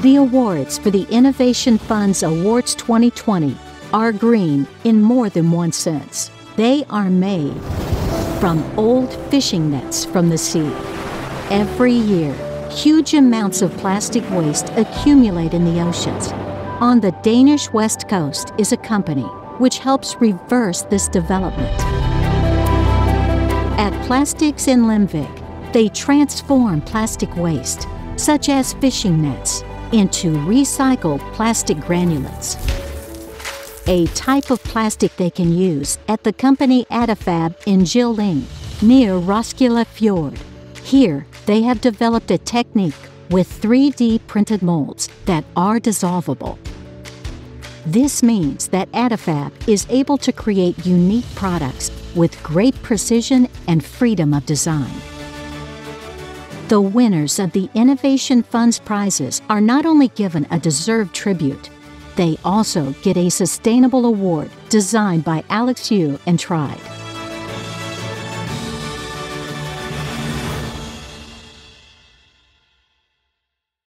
The awards for the Innovation Fund's Awards 2020 are green in more than one sense. They are made from old fishing nets from the sea. Every year, huge amounts of plastic waste accumulate in the oceans. On the Danish west coast is a company which helps reverse this development. At Plastics in Lemvig, they transform plastic waste, such as fishing nets, into recycled plastic granulates, a type of plastic they can use at the company Adafab in Gilling, near Roskilde Fjord. Here, they have developed a technique with 3D printed molds that are dissolvable. This means that Adafab is able to create unique products with great precision and freedom of design. The winners of the Innovation Fund's prizes are not only given a deserved tribute, they also get a sustainable award designed by Alex Yu and Tried.